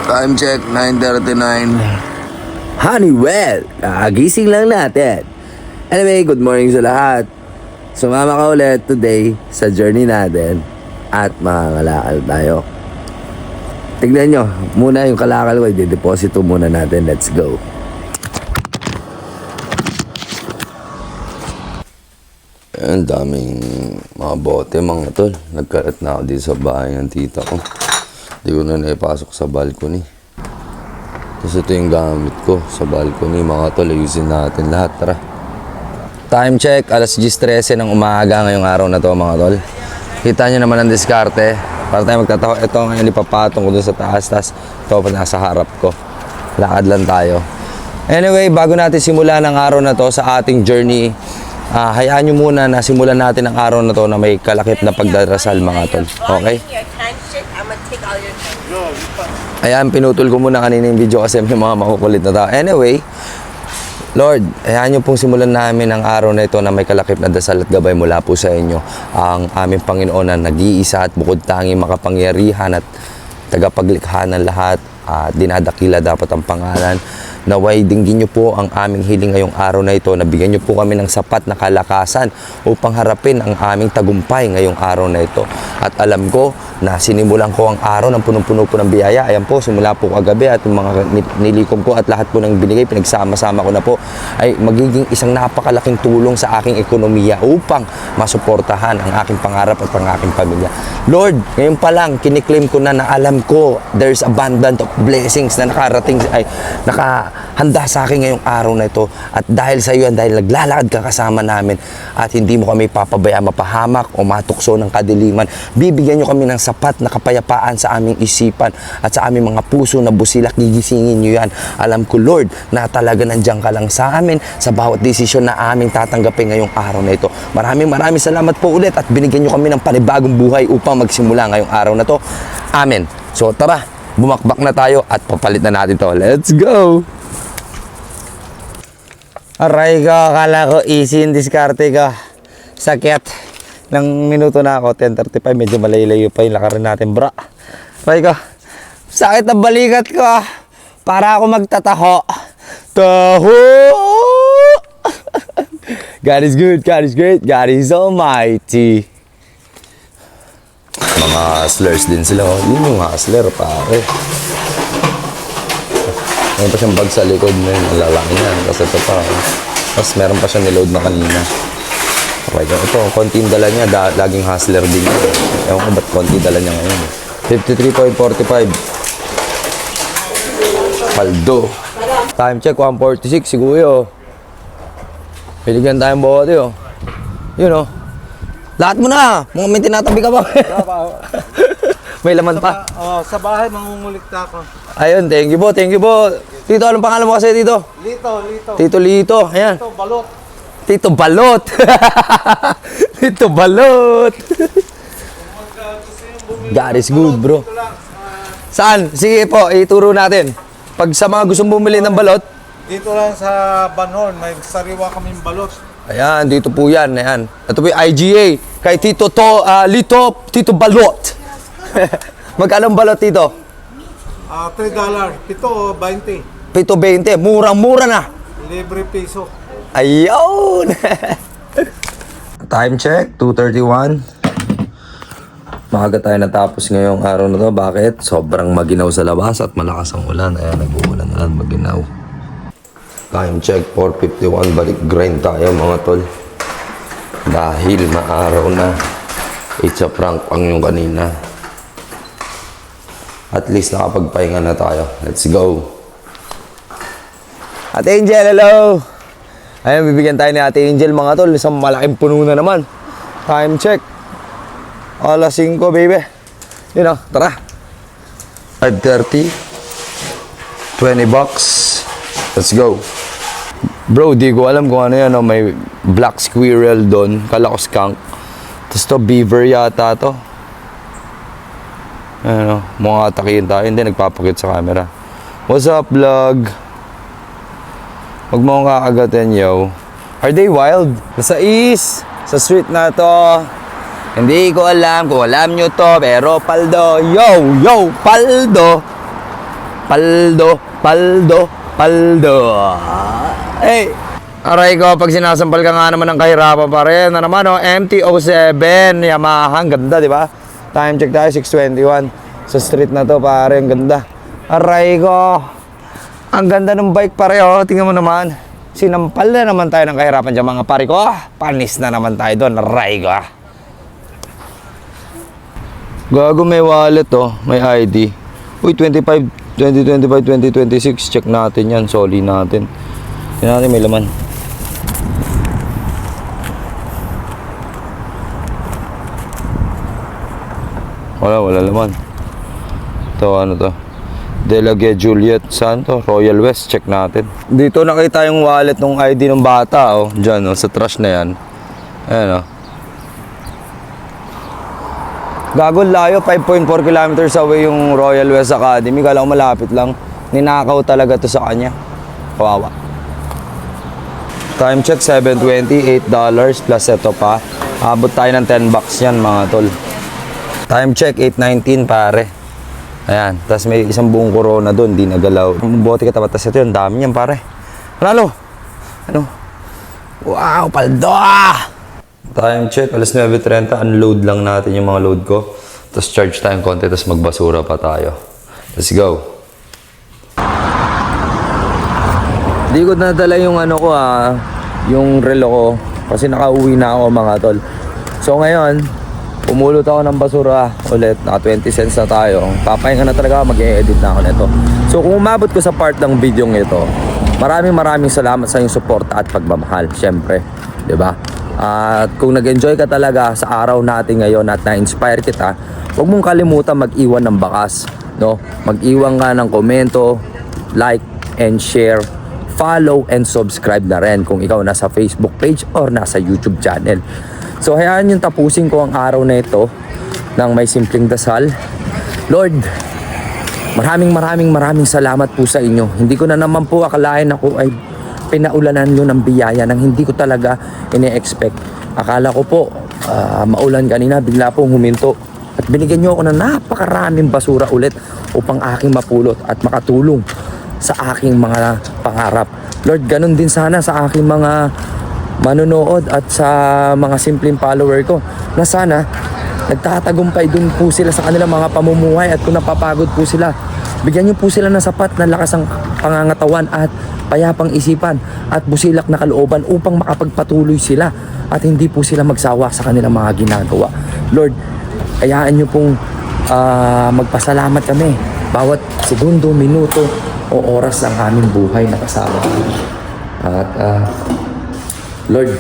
Time check, 9:39. Honeywell, kagising lang natin. Anyway, good morning sa lahat. Sumama ka ulit today sa journey natin at mangangalakal tayo. Tignan nyo, muna yung kalakal ko, i-deposito muna natin. Let's go. Ang daming mga bote, mga tol. Nagkarat na ako dito sa bahay ng tita ko. Hindi ko na naipasok sa balcony. Tapos ito yung gamit ko sa balcony, mga tol. Ayusin natin lahat, tara. Time check, alas 10:13 ng umaga ngayong araw na to, mga tol. Kita nyo naman ang diskarte. Para tayo magtataho. Ito ngayon ipapatong ko dun sa taas. Tapos ito pa nasa harap ko. Lakad lang tayo. Anyway, bago natin simulan ang araw na to sa ating journey, hayaan nyo muna na simulan natin ang araw na to na may kalakip na pagdarasal, mga tol. Okay? Ayan, pinutol ko muna kanina yung video kasi may mga makukulit na tao. Anyway, Lord, hayaan nyo pong simulan namin ang araw na ito na may kalakip na dasal at gabay mula po sa inyo. Ang aming Panginoon na nag-iisa at bukod tanging makapangyarihan at tagapaglikha ng lahat. Dinadakila dapat ang pangalan. Naway dinggin nyo po ang aming hiling ngayong araw na ito. Nabigyan nyo po kami ng sapat na kalakasan upang harapin ang aming tagumpay ngayong araw na ito. At alam ko na sinimulan ko ang araw ng punong-puno po ng biyaya. Ayan po, simula po kagabi at yung mga nilikom ko at lahat po ng binigay, pinagsama-sama ko na po, ay magiging isang napakalaking tulong sa aking ekonomiya upang masuportahan ang aking pangarap at ang aking pamilya. Lord, ngayon pa lang, kiniklaim ko na alam ko there's abundant of blessings na nakarating, ay nakahanda sa akin ngayong araw na ito. At dahil sa iyo, dahil naglalakad ka kasama namin at hindi mo kami papabayaan mapahamak o matukso ng kadiliman, bibigyan nyo kami ng sapat na kapayapaan sa aming isipan at sa aming mga puso na busilak, gigisingin nyo yan. Alam ko, Lord, na talaga nandiyan ka lang sa amin sa bawat desisyon na aming tatanggapin ngayong araw na ito. Maraming salamat po ulit at binigyan nyo kami ng panibagong buhay upang magsimula ngayong araw na to. Amen. So tara, bumakbak na tayo at papalit na natin to. Let's go! Aray ka, akala ko easy in diskarte ka. Sakit. Nang minuto na ako, 10:35, medyo malayo pa yung lakarin natin, bra. Aray ka, sakit na balikat ko. Para ako magtataho. Taho! God is good, God is great, God is almighty. Mga hustlers din sila. Oh. Yun yung hustler, pare. Meron pa siyang bag sa likod na yun. Lalaki niyan. Kasi ito pa. Oh. Tapos meron pa siyang niload na kanina. Okay, ito, konti yung dala niya. Laging hustler din niya. Ewan ko ba't konti dala niya ngayon. 53.45. Paldo. Time check, 1:46. Siguro. Piligyan tayong bote, oh. Yun, oh. Lahat mo na. Mga may tinatabi ka ba? May laman pa. Sa bahay, mangungulikta ako. Ayun, thank you po, thank you po. Tito, anong pangalan mo kasi, Tito? Lito. Tito Lito, ayan. Ito, balot. Tito Balot. Tito Balot. God is good, bro. Saan? Sige po, ituro natin. Pag sa mga gustong bumili ng balot. Dito lang sa Banhorn, may sariwa kaming balot. Ayan, dito po yan. Ayan. Ito po yung IGA. Kay Tito Lito, Tito Balot. Magkano ang balot, Tito? $3. Pito, 20. Pito 20. Murang-mura na. Libre piso. Ayun! Time check, 2:31. Maaga tayo natapos ngayong araw na to. Bakit? Sobrang maginaw sa labas at malakas ang ulan. Ayan, nag-uulan na lang, maginaw. Time check, 4:51. Balik grind tayo, mga tol. Dahil maaraw na. It's a prank ang yung kanina. At least nakapagpahinga na tayo. Let's go. Ate Angel, hello! Ayan, bibigyan tayo ni Ate Angel, mga tol. Isang malaking puno na naman. Time check. Alas 5, baby. Yun o, tara. 5:30. $20. Let's go. Bro, di ko alam kung ano yan. No? May black squirrel doon. Kala ko skunk. Tapos to, beaver yata to. Ano, mga atakihin tayo. Hindi, nagpapakit sa camera. What's up, vlog? Huwag mo akong kakagatin, yo. Are they wild? Nasa east, sa street na to. Hindi ko alam kung alam nyo to, pero paldo. Yo, paldo. Paldo, paldo, paldo. Hey! Aray ko, pag sinasampal ka nga naman ng kahirapan pa rin. Na naman, oh, MT-07, Yamaha. Ang ganda, di ba? Time check tayo, 6:21. Sa street na to, pare, ang ganda. Aray ko. Ang ganda ng bike, pare, oh. Tingnan mo naman. Sinampal na naman tayo ng kahirapan dyan, mga pare ko. Panis na naman tayo doon. Aray ko. Gago, may wallet, oh. May ID. Uy, 2025, 2026. Check natin yan. Soli natin. Tingnan natin, may laman. Wala laman. Ito, ano to? Delague Juliet, saan to? Royal West, check natin. Dito nakita yung wallet ng ID ng bata, oh. Diyan, oh, sa trash na yan. Ayan, oh. Gago, layo, 5.4 kilometers away yung Royal West Academy. Kala ko malapit lang. Ninakaw talaga to sa kanya. Kawawa. Time check, 7:20, $8 plus ito pa. Abot tayo ng 10 bucks yan, mga tol. Time check, 8:19, pare. Ayan, tapos may isang buong corona doon, di nagalaw. Bote ka tapat, tapos ito yun, dami yan, pare. Panalo! Ano? Wow, paldo! Time check, alas 9:30, unload lang natin yung mga load ko. Tapos charge tayong konti, tapos magbasura pa tayo. Let's go! Di ko nadala yung ano ko yung relo ko. Kasi nakauwi na ako, mga tol. So ngayon, pumulot ako ng basura ulit, naka 20 cents na tayo. Papahinga na talaga, mag-e-edit na ako nito. So kung umabot ko sa part ng video ito, maraming salamat sa inyong suporta at pagmamahal, syempre, 'di ba? At kung nag-enjoy ka talaga sa araw natin ngayon at na-inspire kita, huwag mong kalimutan mag-iwan ng bakas, no? Mag-iwan ka ng komento, like and share, follow and subscribe na rin kung ikaw nasa Facebook page or nasa YouTube channel. So hayaan yung tapusin ko ang araw na ito ng may simpleng dasal. Lord, maraming salamat po sa inyo. Hindi ko na naman po akalain ako ay pinaulanan nyo ng biyaya nang hindi ko talaga ine-expect. Akala ko po maulan kanina, bigla pong huminto. At binigyan nyo ako ng napakaraming basura ulit upang aking mapulot at makatulong sa aking mga pangarap. Lord, ganun din sana sa aking mga manonood at sa mga simpleng follower ko na sana nagtatagumpay dun po sila sa kanilang mga pamumuhay at kung napapagod po sila, bigyan nyo po sila ng sapat na lakas ng pangangatawan at payapang isipan at busilak na kalooban upang makapagpatuloy sila at hindi po sila magsawa sa kanilang mga ginagawa. Lord, hayaan nyo pong magpasalamat kami bawat segundo, minuto o oras ng aming buhay na kasama. At Lord,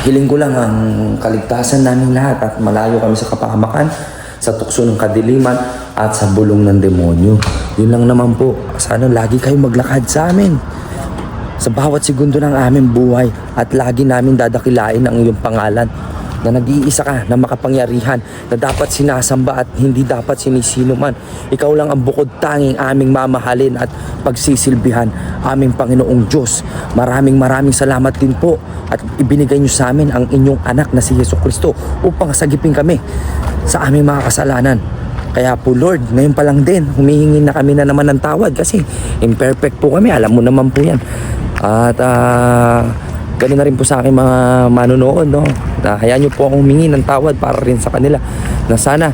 hiling ko lang ang kaligtasan namin lahat at malayo kami sa kapahamakan, sa tukso ng kadiliman at sa bulong ng demonyo. Yun lang naman po. Sana lagi kayo maglakad sa amin sa bawat segundo ng aming buhay at lagi namin dadakilain ang iyong pangalan na nag-iisa ka na makapangyarihan na dapat sinasamba at hindi dapat sinisino man. Ikaw lang ang bukod tanging aming mamahalin at pagsisilbihan, aming Panginoong Diyos. Maraming salamat din po at ibinigay niyo sa amin ang inyong anak na si Jesucristo upang sagipin kami sa aming mga kasalanan. Kaya po Lord, ngayon pa lang din, humihingi na kami na naman ng tawad kasi imperfect po kami, alam mo naman po yan. At ganoon na rin po sa aking mga manonood, no? Na hayaan niyo po akong humingi ng tawad para rin sa kanila na sana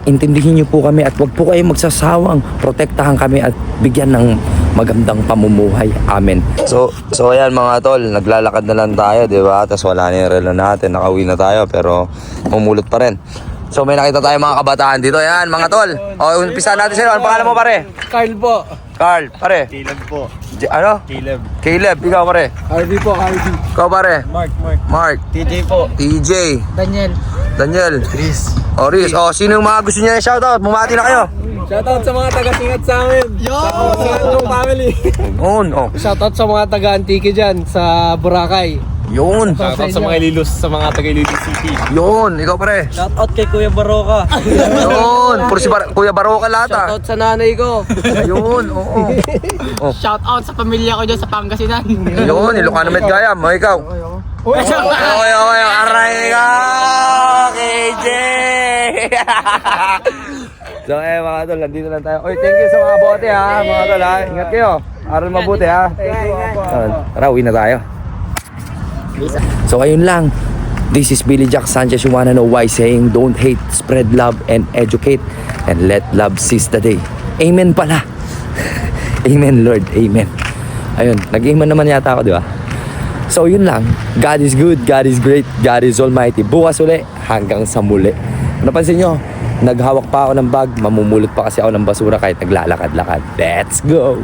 intindihin niyo po kami at wag po kayong magsasawang protektahan kami at bigyan ng magandang pamumuhay. Amen. So ayan mga tol, naglalakad na lang tayo, di ba? Tapos wala na yung relo natin, nakauwi na tayo pero umulot pa rin. So may nakita tayo mga kabataan dito. Ayan mga tol. O, umpisa natin sa'yo. Ano pangalan mo pare? Carl po. Carl, pare. Caleb po. Ano? Caleb. Caleb, ikaw pare. Harvey po, Harvey. Ikaw pare. Mark. TJ po. TJ. Daniel. Chris. Oris. O, sino yung mga gusto niya shoutout? Bumati na kayo. Shoutout sa mga taga-singat sa amin. Yo! Sa Singat family. Yun. O. Shoutout sa mga taga-Antique dyan sa Boracay. Yun. Shoutout sa mga Ililus, sa mga taga-Ililus City. Yun. Ikaw pare. Shoutout kay Kuya Baroka. Yun. Puro si Kuya Baroka lahat ah. Shoutout sa nanay ko. Yun. Oo. Shoutout sa pamilya ko dyan sa Pangasinan. Yun. Ilocano Med Gayam. O, ikaw. Okay. Aray ka. KJ. So mga tol, nandito lang tayo. Oy, thank you sa mga bote ha, mga tol ha. Ingat kayo. Aral mabuti ha. Tara, uwi na tayo. So ayun lang. This is Billy Jack Sanchez. You wanna know why saying don't hate, spread love, and educate. And let love seize the day. Amen pala. Amen Lord, amen. Ayun, nag-amen naman yata ako, di ba? So yun lang. God is good, God is great, God is almighty. Bukas uli, hanggang sa muli. Napansin nyo, naghawak pa ako ng bag, mamumulot pa kasi ako ng basura kahit naglalakad-lakad. Let's go!